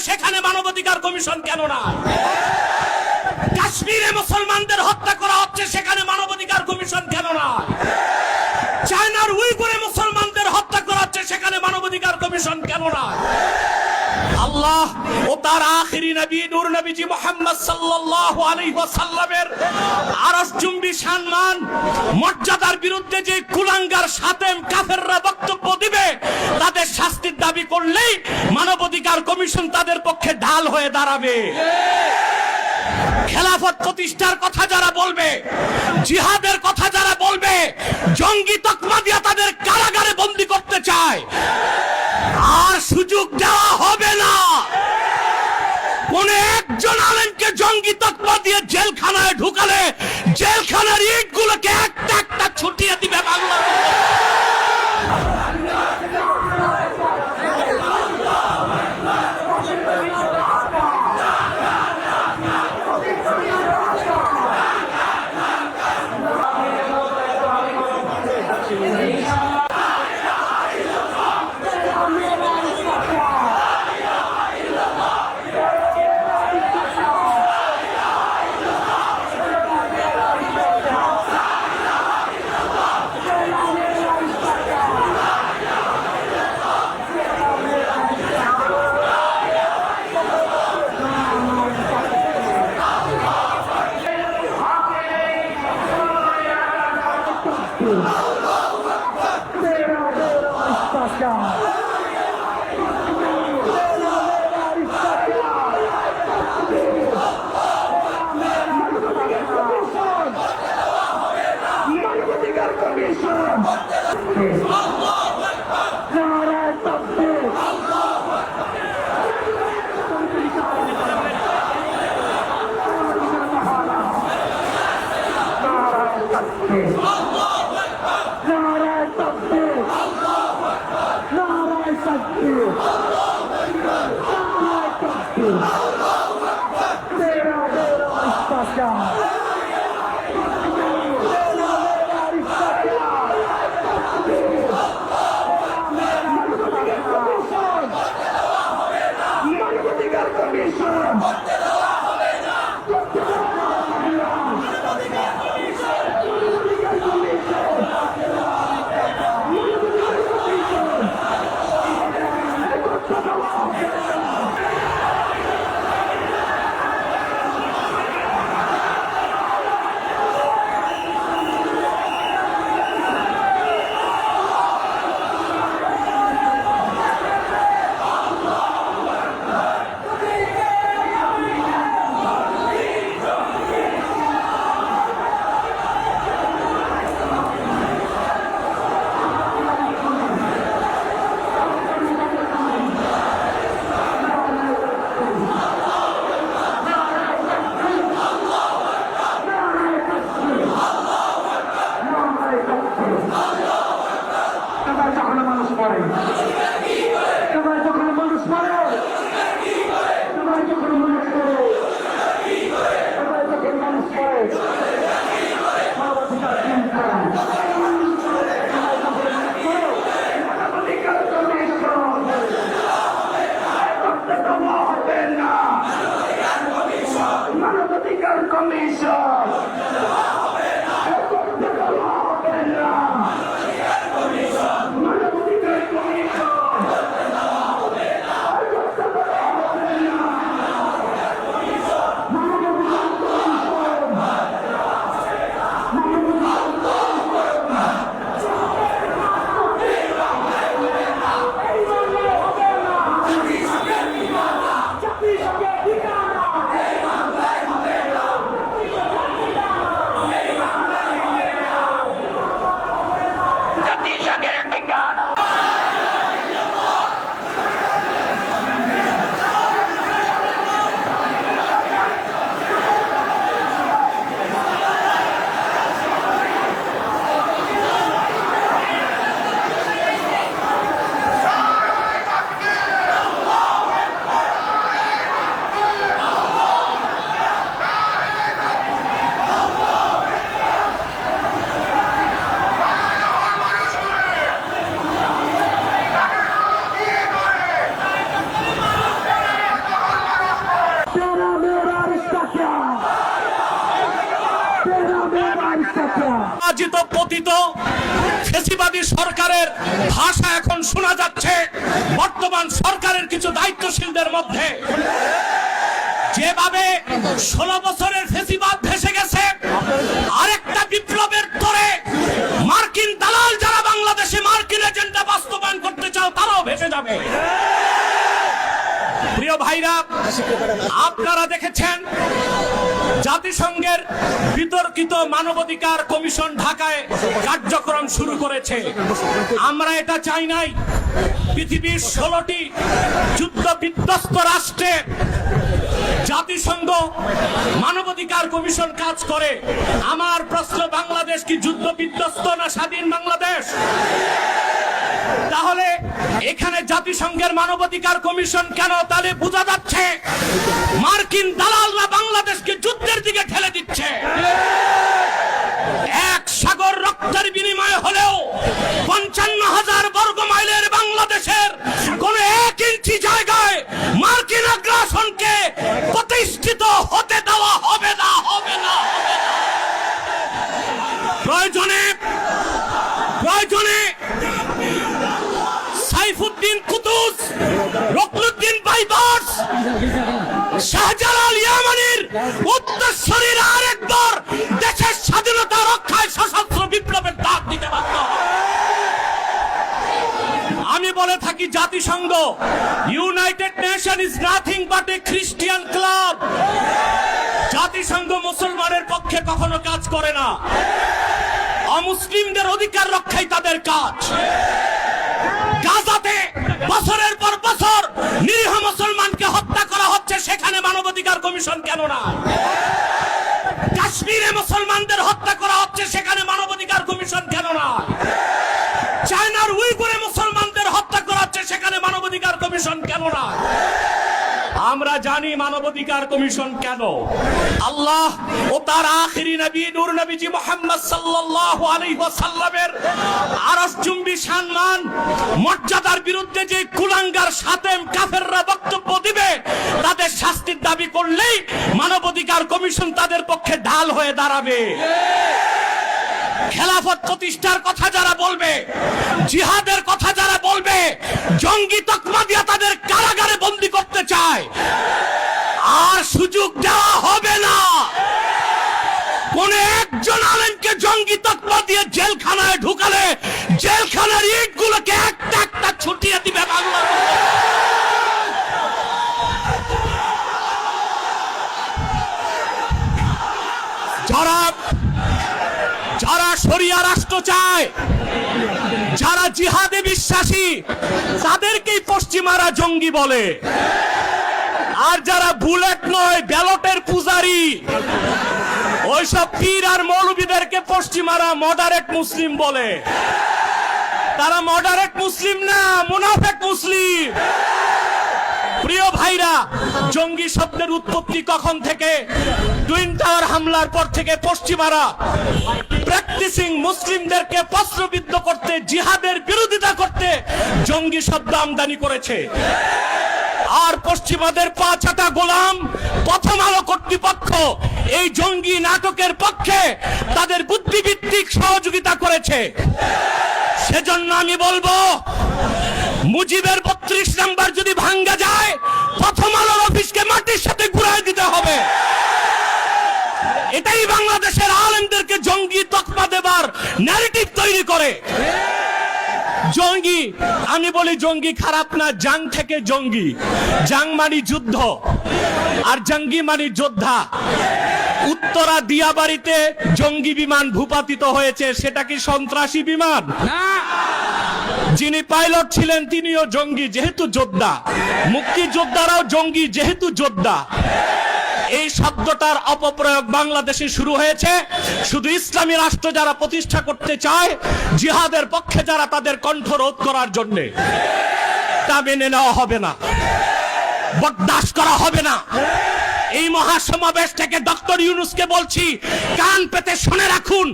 সেখানে মানবাধিকার কমিশন কেন নাই? কাশ্মীরে মুসলমানদের হত্যা করা হচ্ছে, সেখানে মানবাধিকার কমিশন কেন নাই? চায়নার উইগুরে মুসলমানদের হত্যা করা হচ্ছে, সেখানে মানবাধিকার কমিশন কেন নাই? আল্লাহ ও তার আখিরি নবী নূর নবীজি মুহাম্মদ সাল্লাল্লাহু আলাইহি ওয়াসাল্লামের আরশচুম্বী সম্মান মর্যাদার বিরুদ্ধে যে কুলাঙ্গার শাতেম কাফেররা বক্তব্য দিবে, তাদের শাস্তির দাবি করলেই মানবাধিকার কমিশন তাদের পক্ষে ঢাল হয়ে দাঁড়াবে। খেলাফত প্রতিষ্ঠার কথা যারা বলবে, জিহাদের কথা যারা বলবে, জঙ্গি তকমা দিয়া তাদের কারাগারে বন্দী করতে চায়, আর সুযোগ দেওয়া হবে না। কোন একজন আলেমকে জঙ্গি তকমা দিয়ে জেলখানায় ঢুকালে জেলখানার ইটগুলোকে একটা একটা ছুটিয়ে দিবে বাংলা। পরাজিত পতিত ফ্যাসিবাদী সরকারের ভাষা এখন শোনা যাচ্ছে বর্তমান সরকারের কিছু দায়িত্বশীলদের মধ্যে। যেভাবে 16 বছরের ফ্যাসিবাদ ভেসে গেছে, আরেকটা বিপ্লবের তরে মার্কিন দালাল যারা বাংলাদেশে মার্কিন এজেন্ডা বাস্তবায়ন করতে চাও তারাও ভেসে যাবে। প্রিয় ভাইরা, আপনারা দেখেছেন জাতিসংঘের বিতর্কিত মানবাধিকার কমিশন ঢাকায় কার্যক্রম শুরু করেছে। আমরা এটা চাই নাই। পৃথিবীর 16টি যুদ্ধ বিধ্বস্ত রাষ্ট্রে জাতিসংঘ মানবাধিকার কমিশন কাজ করে। আমার প্রশ্ন, বাংলাদেশ কি যুদ্ধ বিধ্বস্ত না স্বাধীন বাংলাদেশ? তাহলে এখানে জাতিসংঘের মানবাধিকার কমিশন কেন? তাহলে বোঝা যাচ্ছে মার্কিন দালালরা বাংলাদেশকে যুদ্ধের দিকে ঠেলে দিচ্ছে। এক সাগর রক্তের বিনিময়ে হলেও 55,000 বর্গ মাইলের বাংলাদেশের কোন 1 ইঞ্চি জায়গায় মার্কিন আগ্রাসনকে প্রতিষ্ঠিত হতে দেওয়া হবে না, হবে না, হবে না। প্রয়োজনে সাইফুদ্দিন কুতুস, রুকনুদ্দিন বাইবার্স, শাহজালাল ইয়ামানির উত্তরসূরির আরেকবার দেশের স্বাধীনতা রক্ষায় সশস্ত্র বিপ্লবের ডাক দিতে বাধ্য। আমি বলে থাকি জাতিসংঘ, United nation is nothing but A Christian club. জাতিসংঘ মুসলমানের পক্ষে কখনো কাজ করে না। অমুসলিমদের অধিকার রক্ষাই তাদের কাজ। গাজাতে বছরের পর বছর নিরীহ মুসলমানকে হত্যা করা হচ্ছে, সেখানে মানবাধিকার কমিশন কেন না? কাশ্মীরে মুসলমানদের হত্যা করা হচ্ছে, সেখানে মানবাধিকার কমিশন কেন না? চায়নার উইগুরে মুসলমানদের হত্যা করা হচ্ছে, সেখানে মানবাধিকার কমিশন কেন না? আমরা জানি মানবাধিকার কমিশন কেন। আল্লাহ ও তার আখিরি নবী নূর নবীজি মুহাম্মদ সাল্লাল্লাহু আলাইহি ওয়াসাল্লামের আরশচুম্বী সম্মান মর্যাদার বিরুদ্ধে যে কুলাঙ্গার সাতেম কাফেররা বক্তব্য দিবে, তাদের শাস্তির দাবি করলেই মানবাধিকার কমিশন তাদের পক্ষে ঢাল হয়ে দাঁড়াবে। খেলাফত প্রতিষ্ঠার কথা যারা বলবে, জিহাদের কথা যারা বলবে, জঙ্গি তকমা দিয়ে তাদের কারাগারে বন্দী করতে চায়, আর সুযোগ দেওয়া হবে না। কোন একজন আলেমকে জঙ্গি তকমা দিয়ে জেলখানায় ঢুকালে জেলখানার ইটগুলোকে একটা একটা ছুটিয়ে দিবে বাংলা। যারা শরিয়া রাষ্ট্র চায়, যারা জিহাদে বিশ্বাসী, তাদেরকেই পশ্চিমারা জঙ্গি বলে। আর যারা বুলেট নয়, ব্যালটের পূজারি, ওইসব পীর আর মৌলবীদেরকে পশ্চিমারা মডারেট মুসলিম বলে। তারা মডারেট মুসলিম না, মুনাফেক মুসলিম। প্রিয় ভাইরা, জঙ্গি শব্দের উৎপত্তি কখন থেকে? টুইন টাওয়ার হামলার পর থেকে পশ্চিমারা প্র্যাকটিসিং মুসলিমদেরকে প্রশ্নবিদ্ধ করতে, জিহাদের বিরোধিতা করতে জঙ্গি শব্দ আমদানি করেছে। আর পশ্চিমাদের পাঁচাটা গোলাম প্রথম আলো কর্তৃপক্ষ এই জঙ্গি নাটকের পক্ষে তাদের বুদ্ধিভিত্তিক সহযোগিতা করেছে। সেজন্য আমি বলবো, মুজিবের 32 নাম্বার যদি ভাঙ্গা যায়, প্রথম আলোর অফিসকে মাটির সাথে ঘুরাই দিতে হবে। এটাই বাংলাদেশের আলেমদেরকে জঙ্গি তকমা দেবার ন্যারেটিভ তৈরি করে। জঙ্গি, আমি বলি জঙ্গি খারাপ না, জাং থেকে জঙ্গি। জাং মানে যুদ্ধ, আর জঙ্গি মানে যোদ্ধা। উত্তরা দিয়াবাড়িতে জঙ্গি বিমান ভূপাতিত হয়েছে, সেটা কি সন্ত্রাসী বিমান? না। যিনি পাইলট ছিলেন তিনিও জঙ্গি, যেহেতু যোদ্ধা। মুক্তিযোদ্ধারাও জঙ্গি, যেহেতু যোদ্ধা। এই শব্দটার অপপ্রয়োগ বাংলাদেশে শুরু হয়েছে শুধু ইসলামী রাষ্ট্র যারা প্রতিষ্ঠা করতে চায়, জিহাদের পক্ষে যারা, তাদের কণ্ঠ রোধ করার জন্য। তা মেনে নেওয়া হবে না, বরদাস্ত করা হবে না। এই মহাসমাবেশ থেকে ডক্টর ইউনূসকে বলছি, কান পেতে শুনে রাখুন,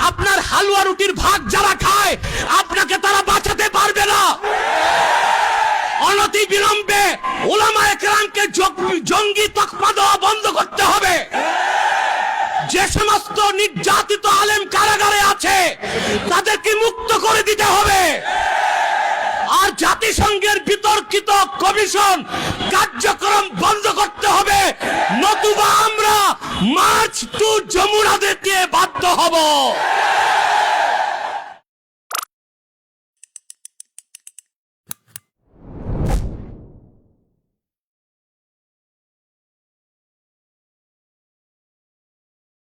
আপনার হালুয়া রুটির ভাগ যারা খায়, আপনাকে তারা বাঁচাতে পারবে না। অনতি বিলম্বে উলামায়ে কেরামকে জঙ্গি তকমা দেওয়া বন্ধ করতে হবে। যে সমস্ত নির্যাতিত তাদেরকে মুক্ত করে দিতে হবে। আর জাতিসংঘের বিতর্কিত কমিশন কার্যক্রম বন্ধ করতে হবে, নতুবা আমরা মার্চ টু যমুনা দিতে বাধ্য হব।